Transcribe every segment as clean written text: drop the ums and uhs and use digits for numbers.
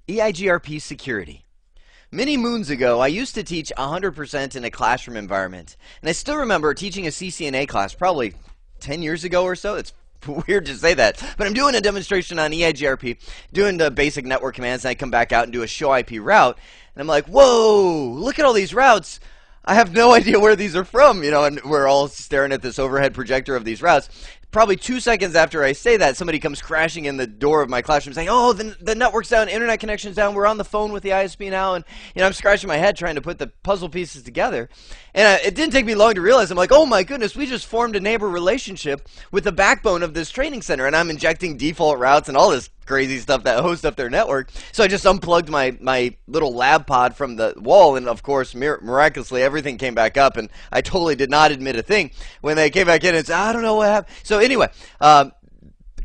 EIGRP security. Many moons ago, I used to teach 100% in a classroom environment, and I still remember teaching a CCNA class probably 10 years ago or so. It's weird to say that, but I'm doing a demonstration on EIGRP, doing the basic network commands, and I come back out and do a show IP route, and I'm like, whoa, look at all these routes. I have no idea where these are from, and we're all staring at this overhead projector of these routes. Probably 2 seconds after I say that, somebody comes crashing in the door of my classroom saying, oh, the network's down, internet connection's down, we're on the phone with the ISP now, and I'm scratching my head trying to put the puzzle pieces together. And it didn't take me long to realize, I'm like, oh my goodness, we just formed a neighbor relationship with the backbone of this training center, and I'm injecting default routes and all this crazy stuff that hosts up their network. So I just unplugged my little lab pod from the wall, and of course, miraculously, everything came back up, and I totally did not admit a thing. When they came back in and said, I don't know what happened. So anyway,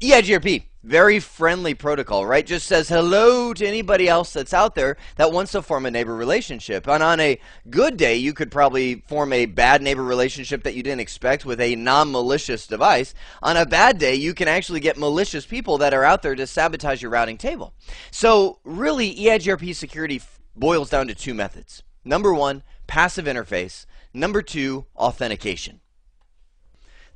EIGRP, very friendly protocol, right? Just says hello to anybody else that's out there that wants to form a neighbor relationship. And on a good day, you could probably form a bad neighbor relationship that you didn't expect with a non-malicious device. On a bad day, you can actually get malicious people that are out there to sabotage your routing table. So really, EIGRP security boils down to two methods. Number one, passive interface. Number two, authentication.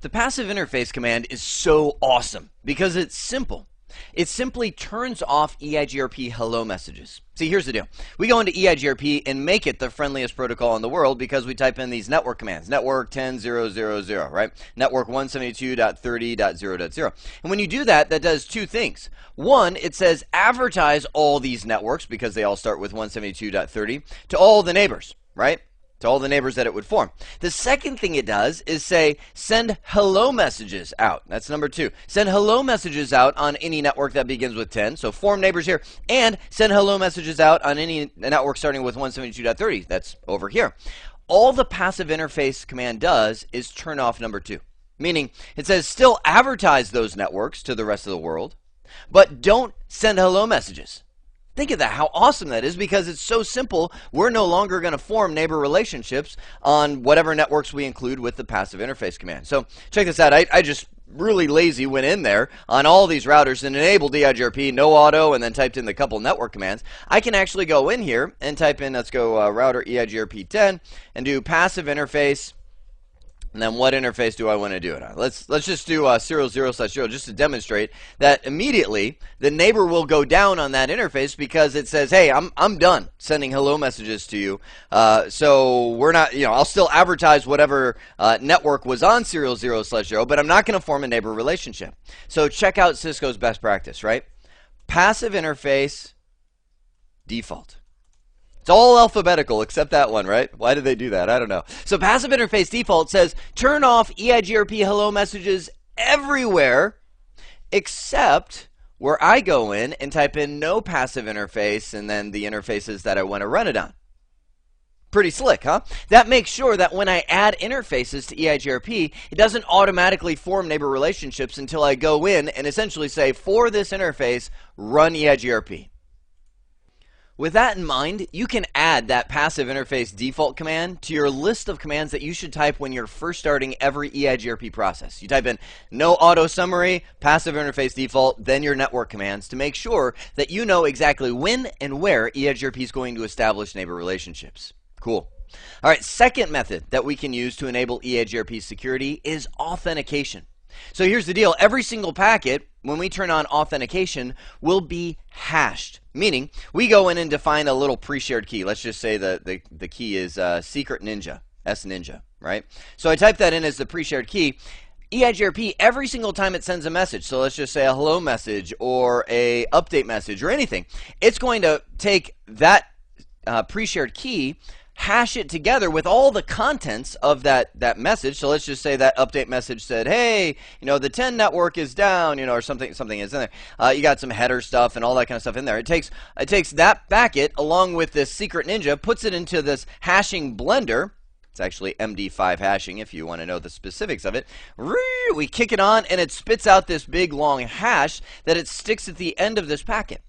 The passive interface command is so awesome because it's simple. It simply turns off EIGRP hello messages. See, here's the deal. We go into EIGRP and make it the friendliest protocol in the world because we type in these network commands. Network 10.0.0.0, right? Network 172.30.0.0. And when you do that, that does two things. One, it says advertise all these networks because they all start with 172.30 to all the neighbors, right? To all the neighbors that it would form. The second thing it does is say send hello messages out. That's number two. Send hello messages out on any network that begins with 10. So form neighbors here, and send hello messages out on any network starting with 172.30. That's over here. All the passive interface command does is turn off number two. Meaning it says still advertise those networks to the rest of the world, but don't send hello messages. Think of that, how awesome that is, because it's so simple. We're no longer going to form neighbor relationships on whatever networks we include with the passive interface command. So check this out. I just really lazy went in there on all these routers and enabled EIGRP, no auto, and then typed in the couple network commands. I can actually go in here and type in, let's go router EIGRP 10 and do passive interface. And then what interface do I want to do it on? Let's just do 0.0/0 just to demonstrate that immediately the neighbor will go down on that interface because it says, hey, I'm done sending hello messages to you. So we're not, I'll still advertise whatever network was on 0.0/0, but I'm not going to form a neighbor relationship. So check out Cisco's best practice, right? Passive interface default. It's all alphabetical except that one, right? Why did they do that? I don't know. So passive interface default says turn off EIGRP hello messages everywhere except where I go in and type in no passive interface and then the interfaces that I want to run it on. Pretty slick, huh? That makes sure that when I add interfaces to EIGRP, it doesn't automatically form neighbor relationships until I go in and essentially say, for this interface, run EIGRP. With that in mind, you can add that passive interface default command to your list of commands that you should type when you're first starting every EIGRP process. You type in no auto summary, passive interface default, then your network commands to make sure that you know exactly when and where EIGRP is going to establish neighbor relationships. Cool. All right, second method that we can use to enable EIGRP security is authentication. So here's the deal. Every single packet, when we turn on authentication, will be hashed. Meaning, we go in and define a little pre-shared key. Let's just say the key is secret ninja, S-ninja, right? So I type that in as the pre-shared key. EIGRP, every single time it sends a message, so let's just say a hello message or a update message or anything, it's going to take that pre-shared key, hash it together with all the contents of that message. So let's just say that update message said, hey, the 10 network is down, or something is in there. You got some header stuff and all that kind of stuff in there. It takes that packet along with this secret ninja, puts it into this hashing blender. It's actually MD5 hashing if you want to know the specifics of it. We kick it on and it spits out this big long hash that it sticks at the end of this packet.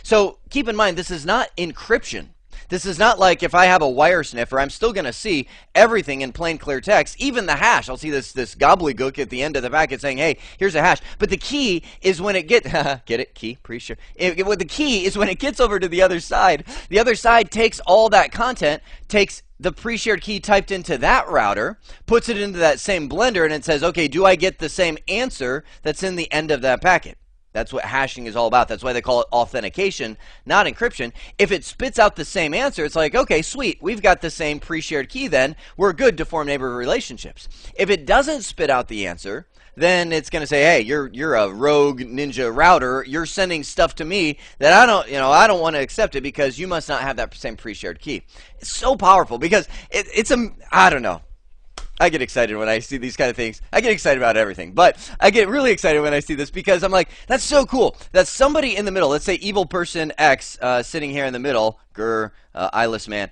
So keep in mind, this is not encryption. This is not like if I have a wire sniffer, I'm still going to see everything in plain clear text, even the hash. I'll see this gobbledygook at the end of the packet saying, hey, here's a hash. But the key is when it gets, get it? Key? Pretty sure. The key is when it gets over to the other side. The other side takes all that content, takes the pre-shared key typed into that router, puts it into that same blender, and it says, okay, do I get the same answer that's in the end of that packet? That's what hashing is all about. That's why they call it authentication, not encryption. If it spits out the same answer, it's like, okay, sweet, we've got the same pre-shared key then. We're good to form neighbor relationships. If it doesn't spit out the answer, then it's going to say, hey, you're a rogue ninja router. You're sending stuff to me that I don't want to accept it because you must not have that same pre-shared key. It's so powerful because I don't know. I get excited when I see these kind of things. I get excited about everything, but I get really excited when I see this because I'm like, that's so cool. That somebody in the middle, let's say evil person X sitting here in the middle, eyeless man,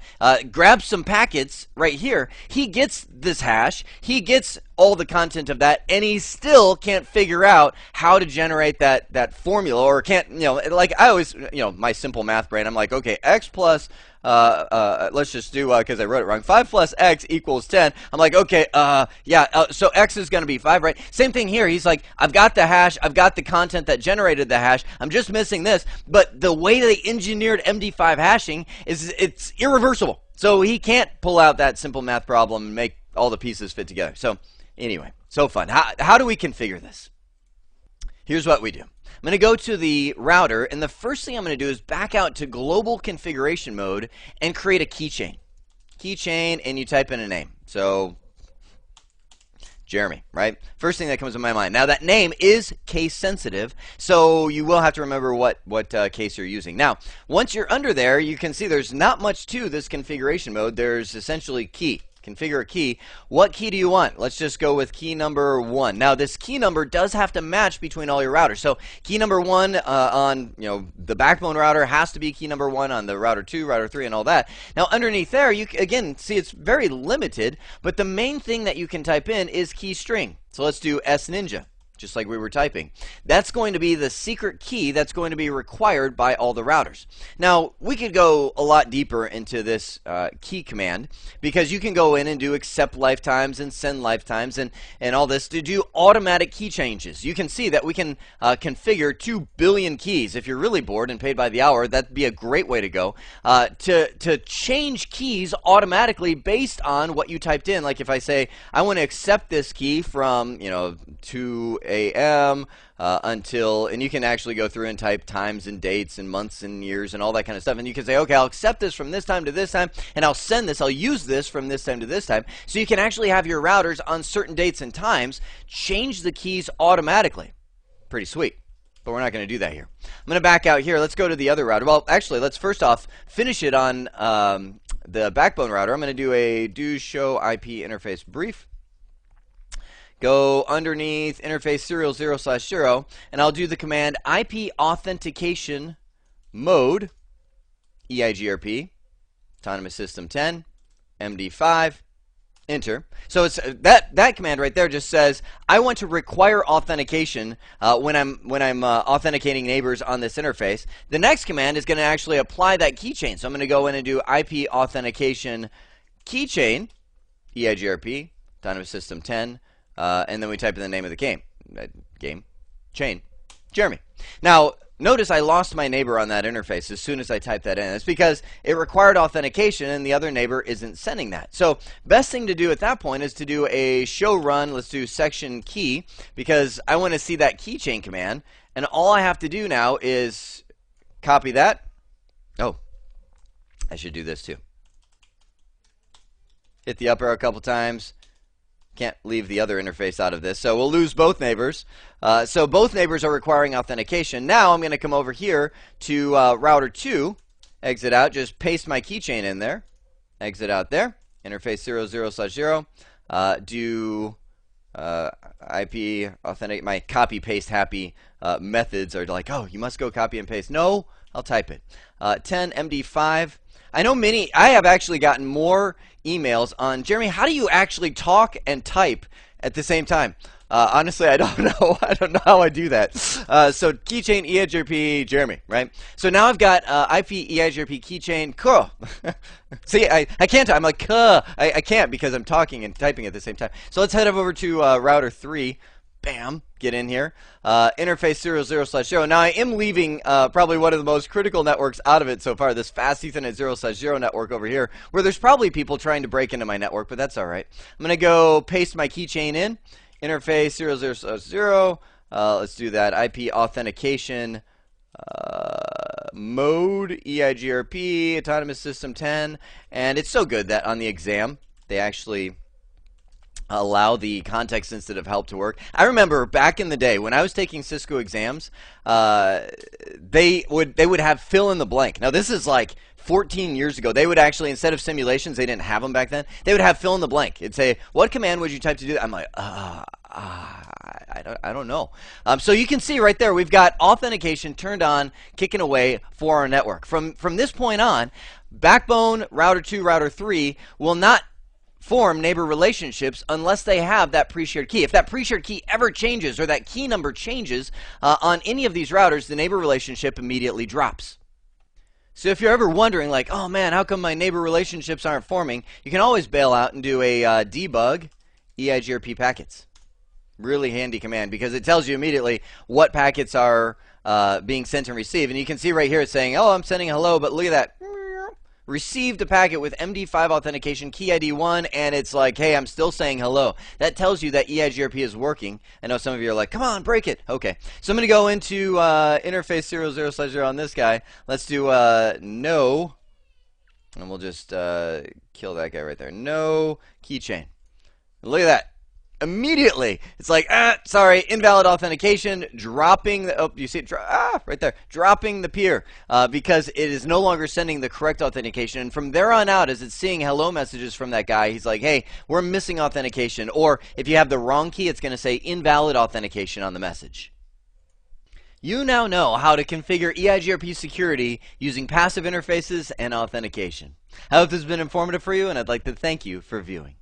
grabs some packets right here. He gets this hash. He gets all the content of that, and he still can't figure out how to generate that formula, or can't, like I always, my simple math brain, I'm like, okay, X plus let's just do, because I wrote it wrong, 5 plus X equals 10. I'm like, okay, so X is going to be 5, right? Same thing here. He's like, I've got the hash, I've got the content that generated the hash, I'm just missing this. But the way they engineered MD5 hashing is it's irreversible. So he can't pull out that simple math problem and make all the pieces fit together. So anyway, so fun. How do we configure this? Here's what we do. I'm going to go to the router, and the first thing I'm going to do is back out to global configuration mode and create a keychain. Keychain, and you type in a name. So, Jeremy, right? First thing that comes to my mind. Now, that name is case sensitive, so you will have to remember what case you're using. Now, once you're under there, you can see there's not much to this configuration mode. There's essentially key. Configure a key. What key do you want? Let's just go with key number 1. Now, this key number does have to match between all your routers. So, key number 1 on the backbone router has to be key number 1 on the router 2, router 3, and all that. Now, underneath there, you again see it's very limited, but the main thing that you can type in is key string. So let's do S-Ninja. Just like we were typing. That's going to be the secret key that's going to be required by all the routers. Now, we could go a lot deeper into this key command, because you can go in and do accept lifetimes and send lifetimes and all this to do automatic key changes. You can see that we can configure 2 billion keys. If you're really bored and paid by the hour, that'd be a great way to go. To change keys automatically based on what you typed in. Like if I say, I want to accept this key from, 2 a.m. Until, and you can actually go through and type times and dates and months and years and all that kind of stuff, and you can say, okay, I'll accept this from this time to this time, and I'll send this, I'll use this from this time to this time. So you can actually have your routers on certain dates and times change the keys automatically. Pretty sweet. But we're not going to do that here. I'm going to back out here. Let's go to the other router. Well, actually, let's first off finish it on the backbone router. I'm going to do a do show IP interface brief. Go underneath interface serial 0/0, and I'll do the command IP authentication mode, EIGRP, autonomous system 10, MD5, enter. So it's that command right there just says I want to require authentication when I'm authenticating neighbors on this interface. The next command is going to actually apply that keychain. So I'm going to go in and do IP authentication keychain, EIGRP, autonomous system 10. And then we type in the name of the chain, Jeremy. Now, notice I lost my neighbor on that interface as soon as I typed that in. It's because it required authentication and the other neighbor isn't sending that. So, best thing to do at that point is to do a show run. Let's do section key, because I want to see that keychain command. And all I have to do now is copy that. Oh, I should do this too. Hit the up arrow a couple times. Can't leave the other interface out of this, so we'll lose both neighbors. So both neighbors are requiring authentication. Now I'm going to come over here to router 2, exit out, just paste my keychain in there, exit out there, interface 00/0, do IP authentic. My copy paste happy methods are like, oh, you must go copy and paste. No, I'll type it. 10 MD5. I know I have actually gotten more emails on, Jeremy, how do you actually talk and type at the same time? Honestly, I don't know. I don't know how I do that. So keychain EIGRP Jeremy, right? So now I've got IP EIGRP keychain. Cool. See, I can't. I'm like, I can't because I'm talking and typing at the same time. So let's head over to router 3. Bam, get in here. Interface 00/0. Now I am leaving probably one of the most critical networks out of it so far, this fast Ethernet 0/0 network over here, where there's probably people trying to break into my network, but that's all right. I'm going to go paste my keychain in. Interface 00/0. Let's do that. IP authentication mode, EIGRP, autonomous system 10. And it's so good that on the exam, they actually allow the context-sensitive help to work. I remember back in the day when I was taking Cisco exams, they would have fill in the blank. Now this is like 14 years ago. They would actually, instead of simulations, they didn't have them back then. They would have fill in the blank. It'd say, "What command would you type to do that?" I'm like, I don't know. So you can see right there, we've got authentication turned on, kicking away for our network. From this point on, backbone router 2, router 3 will not form neighbor relationships unless they have that pre-shared key. If that pre-shared key ever changes or that key number changes on any of these routers, the neighbor relationship immediately drops. So if you're ever wondering, like, oh man, how come my neighbor relationships aren't forming, you can always bail out and do a debug EIGRP packets. Really handy command because it tells you immediately what packets are being sent and received. And you can see right here it's saying, oh, I'm sending hello, but look at that. Received a packet with MD5 authentication, key ID 1, and it's like, hey, I'm still saying hello. That tells you that EIGRP is working. I know some of you are like, come on, break it. Okay, so I'm going to go into interface 00/0 on this guy. Let's do no, and we'll just kill that guy right there. No keychain. Look at that. Immediately, it's like, sorry, invalid authentication, dropping the, oh, you see it, right there, dropping the peer, because it is no longer sending the correct authentication. And from there on out, as it's seeing hello messages from that guy, he's like, hey, we're missing authentication. Or if you have the wrong key, it's going to say invalid authentication on the message. You now know how to configure EIGRP security using passive interfaces and authentication. I hope this has been informative for you, and I'd like to thank you for viewing.